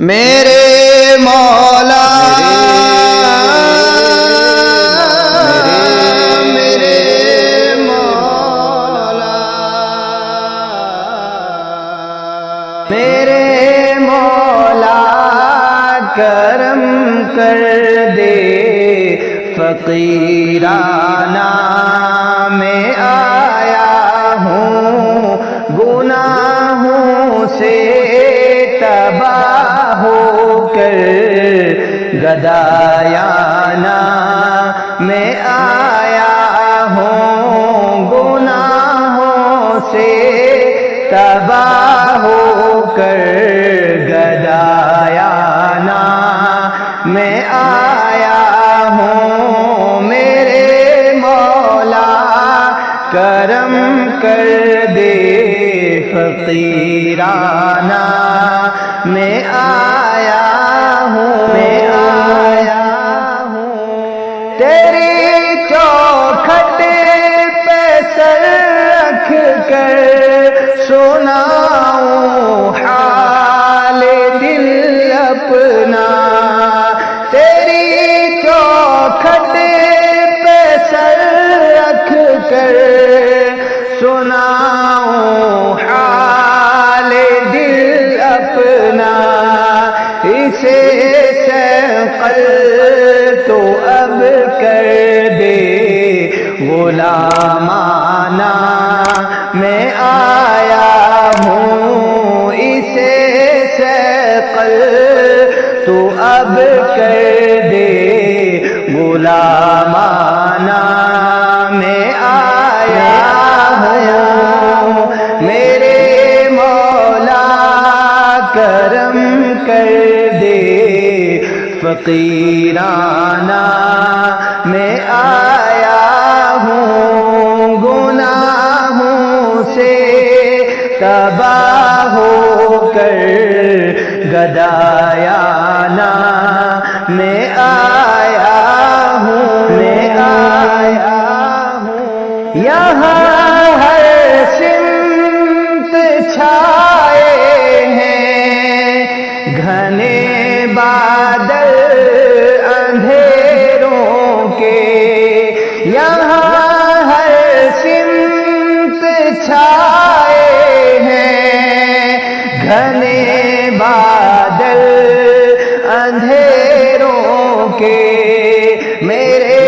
میرے مولا میرے مولا میرے مولا کرم کر دے فقیرانہ میں آیا ہوں گناہوں سے تباہ ہو کر گدایانہ میں آیا ہوں گناہوں سے تباہ ہو کر گدایانہ میں آیا ہوں میرے مولا کرم کر دے فقیرانہ میں آیا ہوں تیری چوکھٹ پہ سر رکھ کر سناؤں حال دل اپنا تیری چوکھٹ پہ سر رکھ کر سناؤں حال دل اپنا اسے سقل تو اب کر دے غلامانہ میں آیا ہوں اسے سقل تو اب کر دے غلامانہ میں آیا ہوں میرے مولا کرم کر دے فقیرانہ میں آیا ہوں گناہوں سے تباہ ہو کر گدایانہ میں آیا ہوں یہاں ہر سمت چھائے ہیں گھنے بادل اندھیروں کے یہاں ہر سمت چھائے ہیں گھنے بادل اندھیروں کے میرے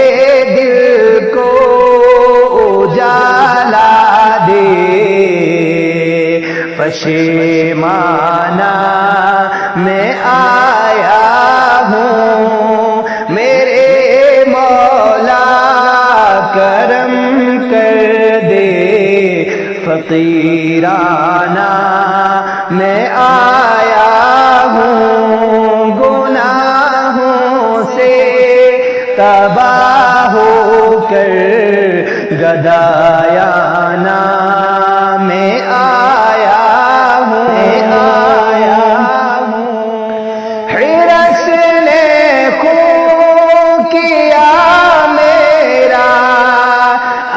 دل کو اجالا دے پشیمانہ میں آیا ہوں میرے مولا کرم کر دے فقیرانہ میں آیا ہوں گناہوں سے تباہ ہو کر گدایانہ میں آیا ہوں حرص نے خون کیا میرا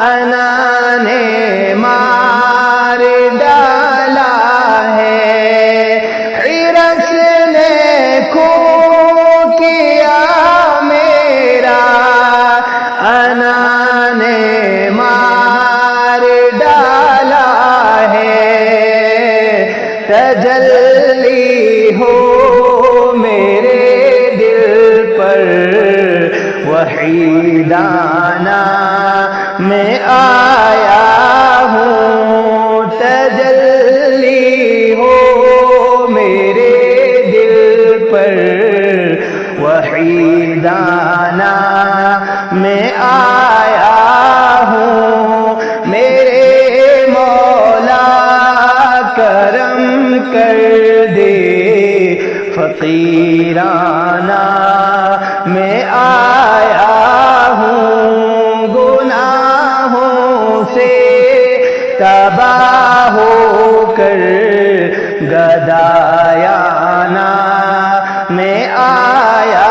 انا نے مار ڈالا ہے حرص نے خون کیا میرا انا نے مار ڈالا ہے تجلی ہو میرے دل پر وحیدانہ میں آیا ہوں تجلی ہو میرے دل پر وحیدانہ میں آیا ہوں میرے مولا کرم کر دے فقیرانہ میں آیا ہوں گناہوں سے تباہ ہو کر گدایانہ میں آیا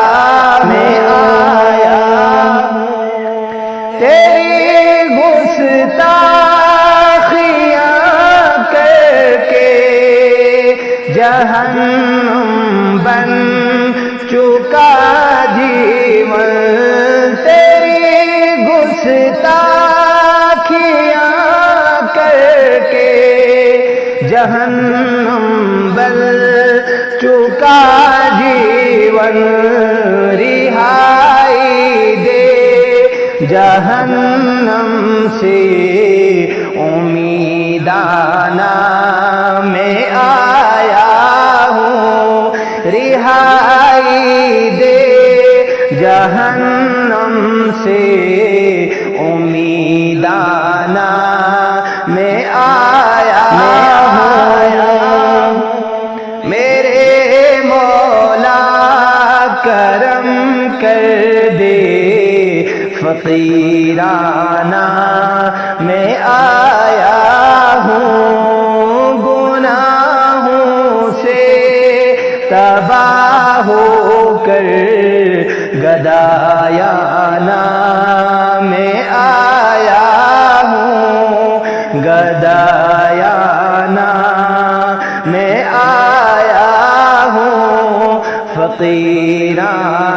تیری گستاخیاں کر کے جہنم بن چکا جیون رہائی دے جہنم سے امیدانہ میں آیا ہوں رہائی دے جہنم سے امیدانہ میں آیا ہوں میرے مولا کرم کر دے فقیرانہ میں آیا ہوں گناہوں سے تباہ ہو کر گدایانہ میں آیا ہوں گدایانہ میں آیا ہوں فقیرانہ